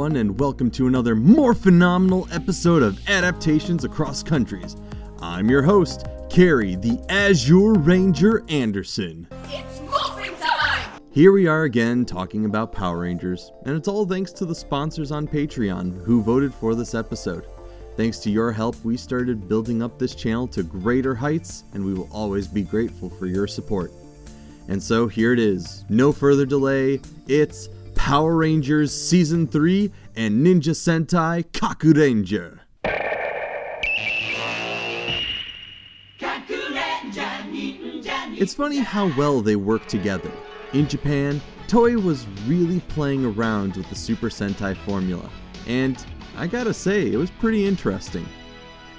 everyone, and welcome to another more phenomenal episode of Adaptations Across Countries. I'm your host, Carrie, the Azure Ranger Anderson. It's Morphin time! Here we are again talking about Power Rangers, and it's all thanks to the sponsors on Patreon who voted for this episode. Thanks to your help, we started building up this channel to greater heights, and we will always be grateful for your support. And so here it is, no further delay, it's Power Rangers Season 3 and Ninja Sentai Kakuranger. It's funny how well they work together. In Japan, Toei was really playing around with the Super Sentai formula, and I gotta say, it was pretty interesting.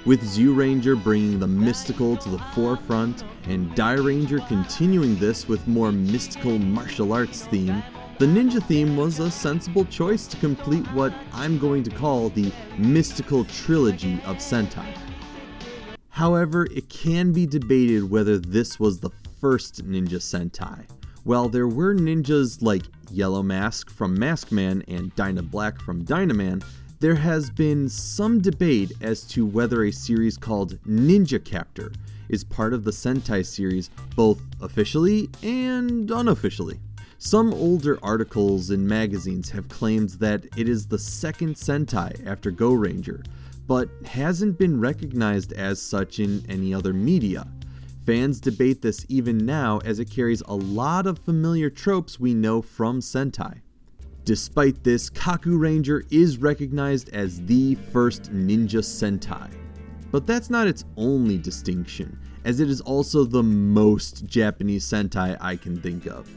With Zyuranger bringing the mystical to the forefront, and Dairanger continuing this with more mystical martial arts theme, the ninja theme was a sensible choice to complete what I'm going to call the mystical trilogy of Sentai. However, it can be debated whether this was the first Ninja Sentai. While there were ninjas like Yellow Mask from Maskman and Dyna Black from Dynaman, there has been some debate as to whether a series called Ninja Captor is part of the Sentai series both officially and unofficially. Some older articles in magazines have claimed that it is the second Sentai after Go Ranger, but hasn't been recognized as such in any other media. Fans debate this even now as it carries a lot of familiar tropes we know from Sentai. Despite this, Kakuranger is recognized as the first Ninja Sentai. But that's not its only distinction, as it is also the most Japanese Sentai I can think of.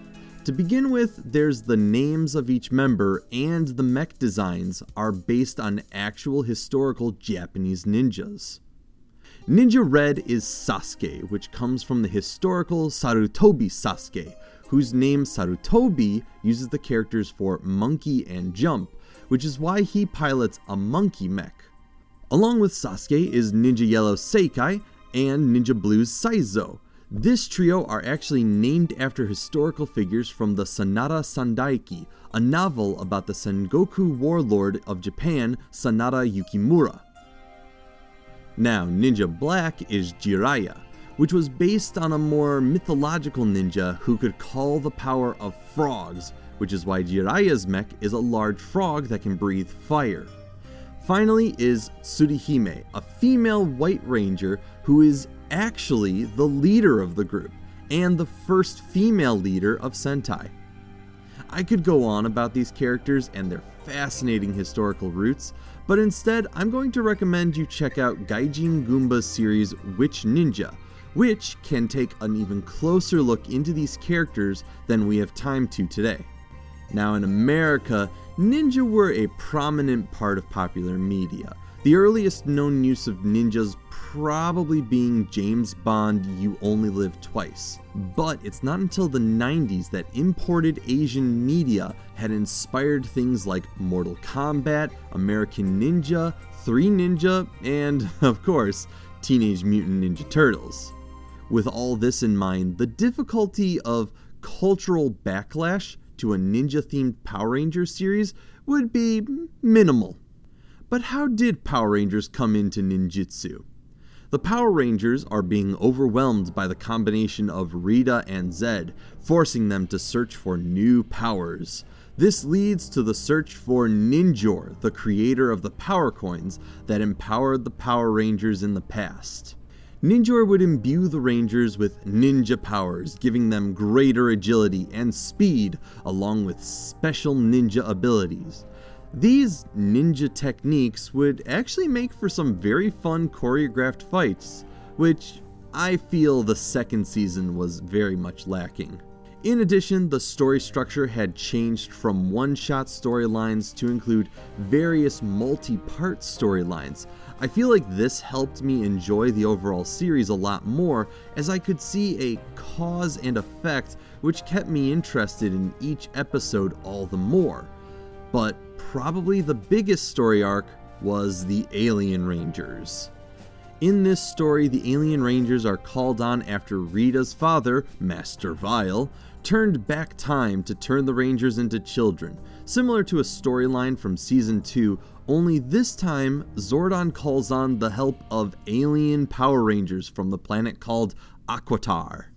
To begin with, there's the names of each member, and the mech designs are based on actual historical Japanese ninjas. Ninja Red is Sasuke, which comes from the historical Sarutobi Sasuke, whose name Sarutobi uses the characters for monkey and jump, which is why he pilots a monkey mech. Along with Sasuke is Ninja Yellow Seikai and Ninja Blue's Saizo. This trio are actually named after historical figures from the Sanada Sandaiki, a novel about the Sengoku warlord of Japan, Sanada Yukimura. Now, Ninja Black is Jiraiya, which was based on a more mythological ninja who could call the power of frogs, which is why Jiraiya's mech is a large frog that can breathe fire. Finally is Tsurihime, a female White Ranger who is actually the leader of the group, and the first female leader of Sentai. I could go on about these characters and their fascinating historical roots, but instead I'm going to recommend you check out Gaijin Goomba's series Witch Ninja, which can take an even closer look into these characters than we have time to today. Now in America, ninja were a prominent part of popular media, the earliest known use of ninjas probably being James Bond You Only Live Twice. But it's not until the 90s that imported Asian media had inspired things like Mortal Kombat, American Ninja, Three Ninja, and, of course, Teenage Mutant Ninja Turtles. With all this in mind, the difficulty of cultural backlash to a ninja-themed Power Rangers series would be minimal. But how did Power Rangers come into ninjutsu? The Power Rangers are being overwhelmed by the combination of Rita and Zed, forcing them to search for new powers. This leads to the search for Ninjor, the creator of the Power Coins that empowered the Power Rangers in the past. Ninjor would imbue the Rangers with ninja powers, giving them greater agility and speed, along with special ninja abilities. These ninja techniques would actually make for some very fun choreographed fights, which I feel the second season was very much lacking. In addition, the story structure had changed from one-shot storylines to include various multi-part storylines. I feel like this helped me enjoy the overall series a lot more, as I could see a cause and effect which kept me interested in each episode all the more. But probably the biggest story arc was the Alien Rangers. In this story, the alien rangers are called on after Rita's father, Master Vile, turned back time to turn the rangers into children, similar to a storyline from Season 2, only this time Zordon calls on the help of alien Power Rangers from the planet called Aquitar.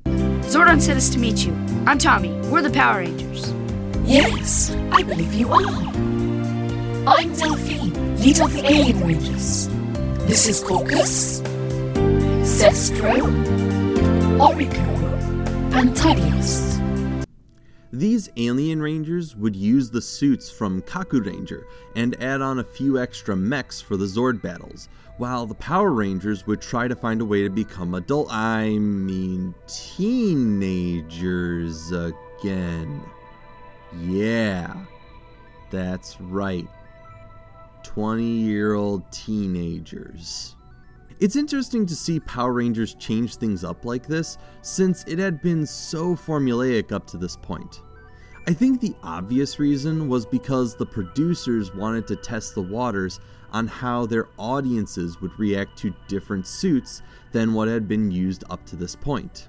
Zordon sent us to meet you. I'm Tommy. We're the Power Rangers. Yes, I believe you are. I'm Delphine, leader of the Alien Rangers. This is Caucus, Sestro, Orico, and Tidius. These alien rangers would use the suits from Kakuranger and add on a few extra mechs for the Zord battles, while the Power Rangers would try to find a way to become teenagers again. Yeah, that's right. 20-year-old teenagers. It's interesting to see Power Rangers change things up like this, since it had been so formulaic up to this point. I think the obvious reason was because the producers wanted to test the waters on how their audiences would react to different suits than what had been used up to this point.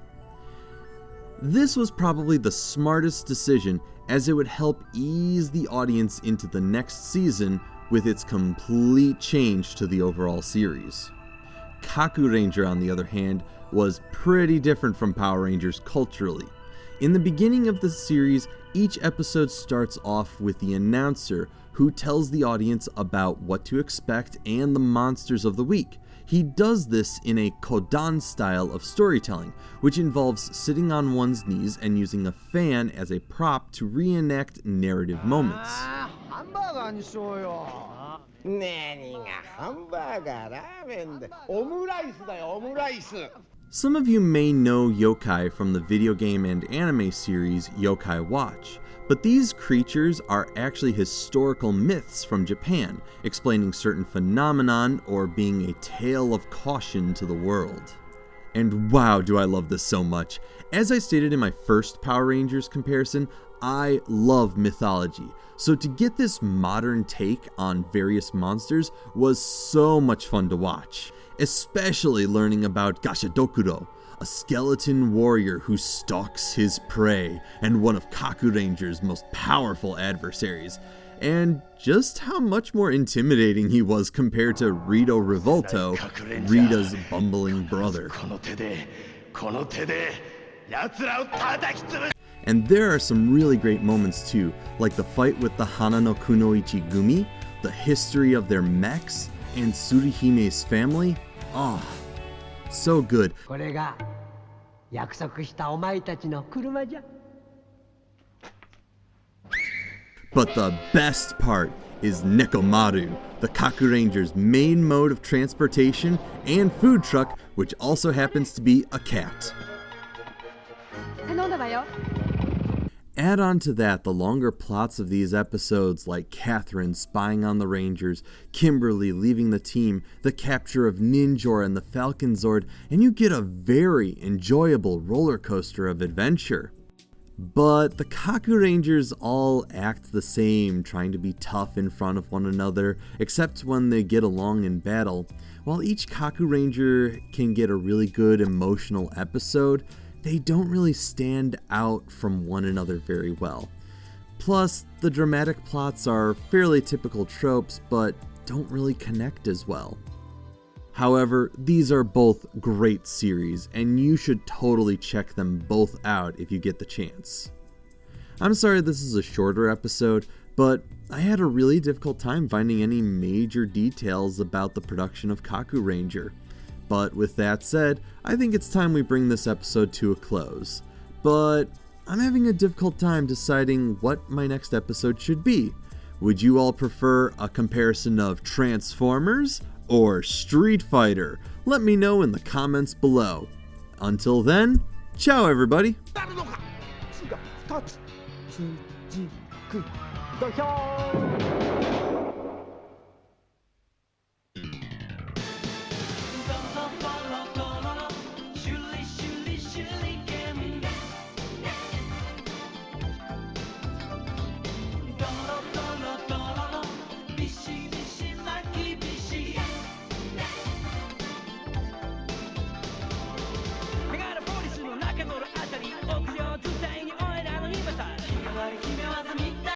This was probably the smartest decision, as it would help ease the audience into the next season with its complete change to the overall series. Kakuranger, on the other hand, was pretty different from Power Rangers culturally. In the beginning of the series, each episode starts off with the announcer who tells the audience about what to expect and the monsters of the week. He does this in a Kodan style of storytelling, which involves sitting on one's knees and using a fan as a prop to reenact narrative moments. Some of you may know yokai from the video game and anime series Yokai Watch, but these creatures are actually historical myths from Japan, explaining certain phenomenon or being a tale of caution to the world. And wow, do I love this so much. As I stated in my first Power Rangers comparison, I love mythology, so to get this modern take on various monsters was so much fun to watch, especially learning about Gashadokuro, a skeleton warrior who stalks his prey and one of Kakuranger's most powerful adversaries, and just how much more intimidating he was compared to Rito Revolto, Rita's bumbling brother. And there are some really great moments too, like the fight with the Hana no Kunoichi Gumi, the history of their mechs, and Tsuruhime's family. Oh, so good. But the best part is Nekomaru, the Kakuranger's main mode of transportation and food truck, which also happens to be a cat. Add on to that the longer plots of these episodes, like Catherine spying on the Rangers, Kimberly leaving the team, the capture of Ninjor and the Falcon Zord, and you get a very enjoyable roller coaster of adventure. But the Kakurangers all act the same, trying to be tough in front of one another, except when they get along in battle. While each Kakuranger can get a really good emotional episode, they don't really stand out from one another very well. Plus, the dramatic plots are fairly typical tropes, but don't really connect as well. However, these are both great series, and you should totally check them both out if you get the chance. I'm sorry this is a shorter episode, but I had a really difficult time finding any major details about the production of Kakuranger. But with that said, I think it's time we bring this episode to a close. But I'm having a difficult time deciding what my next episode should be. Would you all prefer a comparison of Transformers or Street Fighter? Let me know in the comments below. Until then, ciao everybody! Go